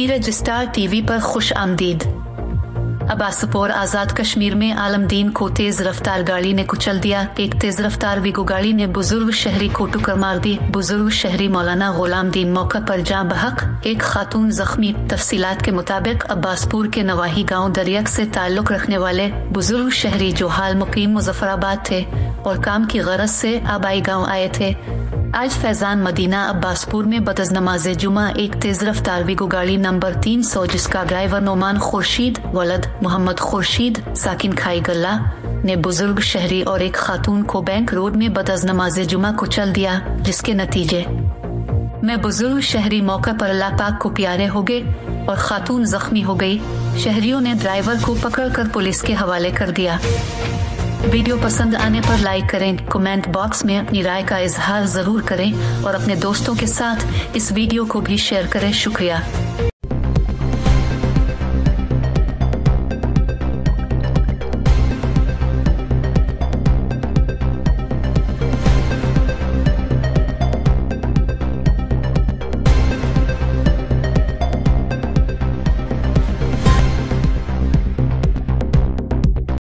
Registrar TV पर खुश आमदीद। अब्बासपुर आजाद कश्मीर में आलमदीन को तेज रफ्तार गाड़ी ने कुचल दिया। एक तेज रफ्तार वीगो गाड़ी ने बुजुर्ग शहरी को टक्कर मार दी। बुजुर्ग शहरी मौलाना गुलाम दीन मौका पर जाँ बहक, एक खातून जख्मी। तफसीलात के मुताबिक अब्बासपुर के नवाही गांव दरियक से ताल्लुक रखने वाले बुजुर्ग शहरी जो हाल मुकीम मुजफ्फराबाद थे और काम की गरज से आबाई गाँव आए थे, आज फैजान मदीना अब्बासपुर में बदज नमाज जुमा एक तेज रफ्तार वीगो गाड़ी नंबर 300 जिसका ड्राइवर नोमान खुर्शीद वलद मोहम्मद खुर्शीद साकिन खाई गल्ला ने बुजुर्ग शहरी और एक खातून को बैंक रोड में बदज नमाज जुमा कुचल दिया, जिसके नतीजे में बुजुर्ग शहरी मौका पर अल्लाह पाक को प्यारे हो गए और खातून जख्मी हो गई। शहरियों ने ड्राइवर को पकड़कर पुलिस के हवाले कर दिया। वीडियो पसंद आने पर लाइक करें, कमेंट बॉक्स में अपनी राय का इजहार जरूर करें और अपने दोस्तों के साथ इस वीडियो को भी शेयर करें। शुक्रिया।